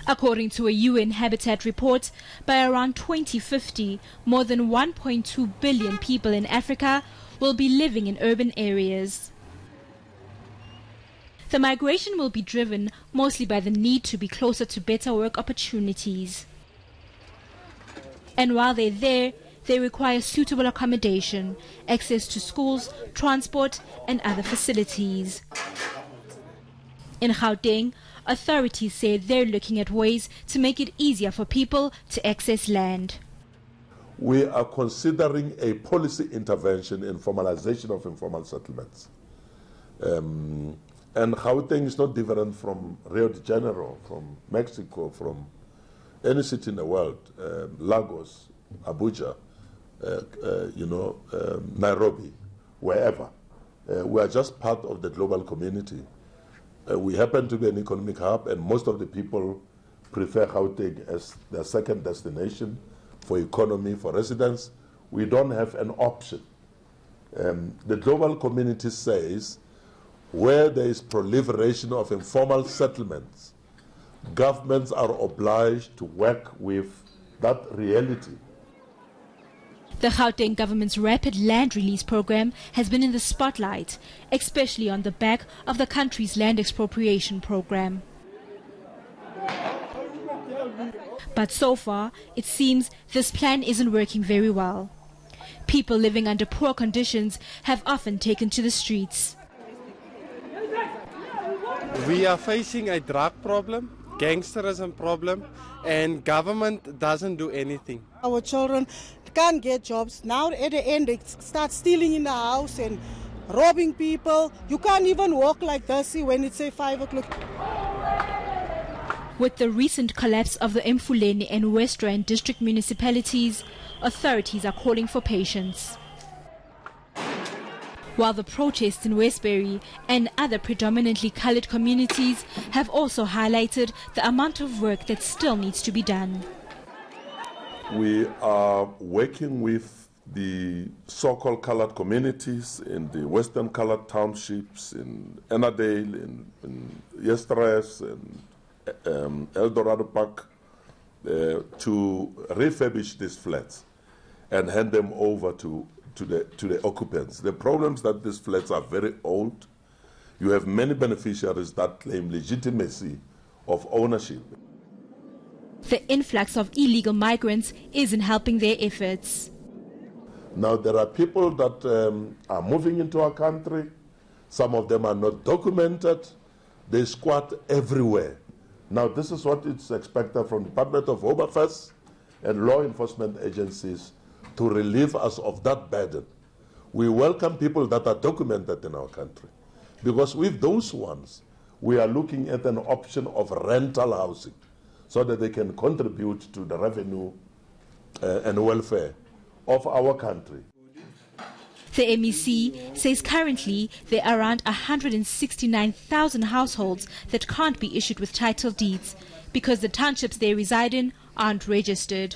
According to a UN Habitat report, by around 2050, more than 1.2 billion people in Africa will be living in urban areas. The migration will be driven mostly by the need to be closer to better work opportunities. And while they're there, they require suitable accommodation, access to schools, transport and other facilities. In Gauteng, authorities say they're looking at ways to make it easier for people to access land. We are considering a policy intervention in formalization of informal settlements. And Gauteng is not different from Rio de Janeiro, from Mexico, from any city in the world, Lagos, Abuja, Nairobi, wherever. We are just part of the global community. We happen to be an economic hub, and most of the people prefer Gauteng as their second destination for economy, for residents. We don't have an option. The global community says where there is proliferation of informal settlements, governments are obliged to work with that reality. The Gauteng government's rapid land release program has been in the spotlight, especially on the back of the country's land expropriation program. But so far, it seems this plan isn't working very well. People living under poor conditions have often taken to the streets. We are facing a drug problem, gangsterism problem, and government doesn't do anything. Our children can't get jobs. Now at the end they start stealing in the house and robbing people. You can't even walk like this when it's say 5 o'clock. With the recent collapse of the Mfuleni and West Rand district municipalities, authorities are calling for patience. While the protests in Westbury and other predominantly coloured communities have also highlighted the amount of work that still needs to be done. We are working with the so-called coloured communities in the western coloured townships, in Ennerdale, in Yestres, and El Dorado Park, to refurbish these flats and hand them over to the occupants. The problems that these flats are very old. You have many beneficiaries that claim legitimacy of ownership. The influx of illegal migrants isn't helping their efforts. Now there are people that are moving into our country. Some of them are not documented. They squat everywhere. Now this is what is expected from the Department of Home Affairs and law enforcement agencies to relieve us of that burden. We welcome people that are documented in our country, because with those ones, we are looking at an option of rental housing so that they can contribute to the revenue and welfare of our country. The MEC says currently there are around 169,000 households that can't be issued with title deeds because the townships they reside in aren't registered.